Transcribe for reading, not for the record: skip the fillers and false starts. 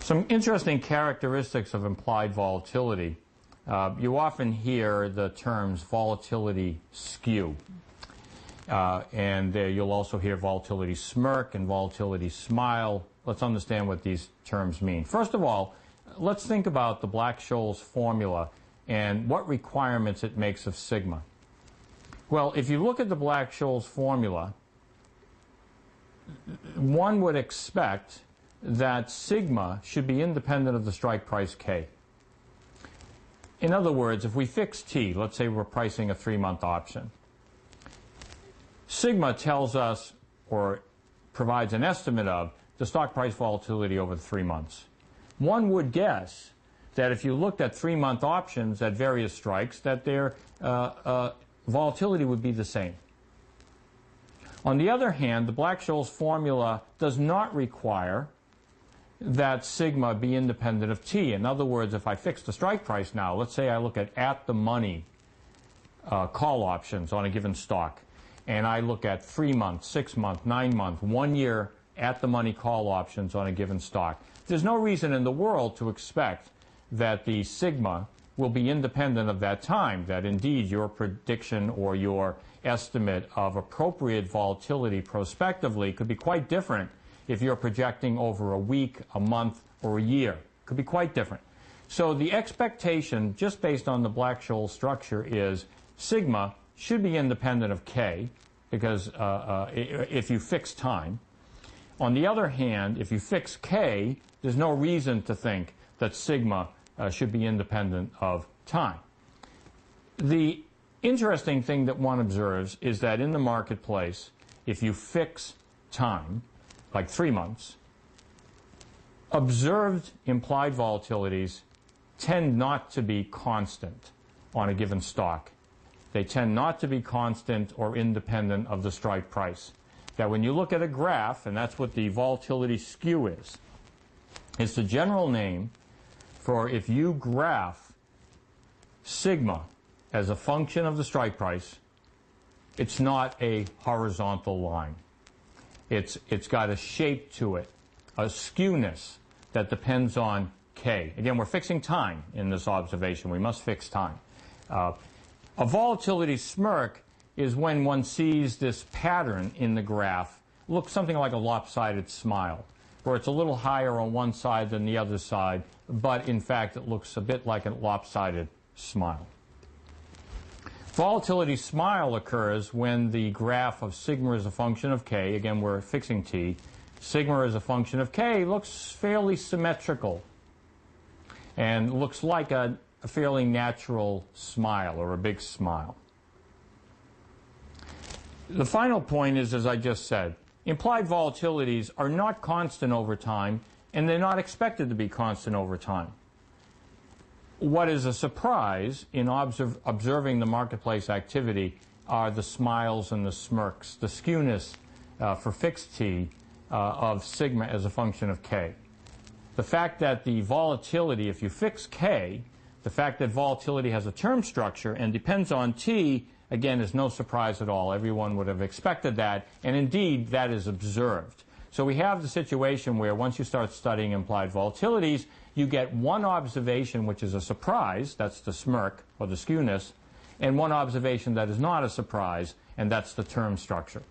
Some interesting characteristics of implied volatility. You often hear the terms volatility skew. You'll also hear volatility smirk and volatility smile. Let's understand what these terms mean. First of all, let's think about the Black-Scholes formula and what requirements it makes of sigma. Well, if you look at the Black-Scholes formula, one would expect that sigma should be independent of the strike price K. In other words, if we fix T, let's say we're pricing a 3-month option, sigma tells us or provides an estimate of the stock price volatility over 3 months. One would guess that if you looked at 3-month options at various strikes, that their volatility would be the same. On the other hand, the Black-Scholes formula does not require that sigma be independent of T. In other words, if I fix the strike price now, let's say I look at the money call options on a given stock, and I look at 3-month, 6-month, 9-month, 1-year at-the-money call options on a given stock. There's no reason in the world to expect that the sigma will be independent of that time, that indeed your prediction or your estimate of appropriate volatility prospectively could be quite different if you're projecting over a week, a month, or a year. Could be quite different. So the expectation, just based on the Black-Scholes structure, is sigma should be independent of K, because if you fix time. On the other hand, if you fix K, there's no reason to think that sigma should be independent of time. The interesting thing that one observes is that in the marketplace, if you fix time, like 3 months, observed implied volatilities tend not to be constant on a given stock. They tend not to be constant or independent of the strike price. That when you look at a graph, and that's what the volatility skew is, it's the general name for if you graph sigma as a function of the strike price, it's not a horizontal line. It's got a shape to it, a skewness that depends on K. Again, we're fixing time in this observation. We must fix time. A volatility smirk is when one sees this pattern in the graph, looks something like a lopsided smile, where it's a little higher on one side than the other side, but in fact it looks a bit like a lopsided smile. Volatility smile occurs when the graph of sigma is a function of K, again we're fixing T, sigma is a function of K, looks fairly symmetrical and looks like a fairly natural smile or a big smile. The final point is, as I just said, implied volatilities are not constant over time, and they're not expected to be constant over time. What is a surprise in observing the marketplace activity are the smiles and the smirks, the skewness for fixed T of sigma as a function of K. The fact that the volatility, if you fix K, the fact that volatility has a term structure and depends on T, again, is no surprise at all. Everyone would have expected that, and indeed, that is observed. So we have the situation where once you start studying implied volatilities, you get one observation which is a surprise, that's the smirk or the skewness, and one observation that is not a surprise, and that's the term structure.